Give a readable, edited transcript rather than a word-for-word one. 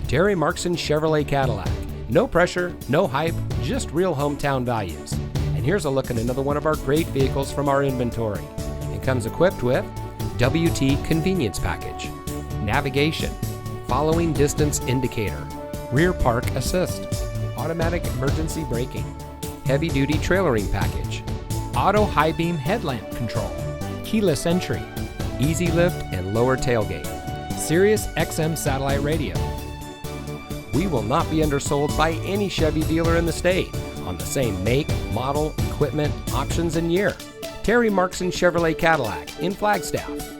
Terry Marxen Chevrolet Cadillac. No pressure, no hype, just real hometown values. And here's a look at another one of our great vehicles from our inventory. It comes equipped with WT Convenience Package, navigation, following distance indicator, rear park assist, automatic emergency braking, heavy-duty trailering package, auto high beam headlamp control, keyless entry, easy lift and lower tailgate, Sirius XM satellite radio. We will not be undersold by any Chevy dealer in the state on the same make, model, equipment, options, and year. Terry Marxen Chevrolet Cadillac in Flagstaff.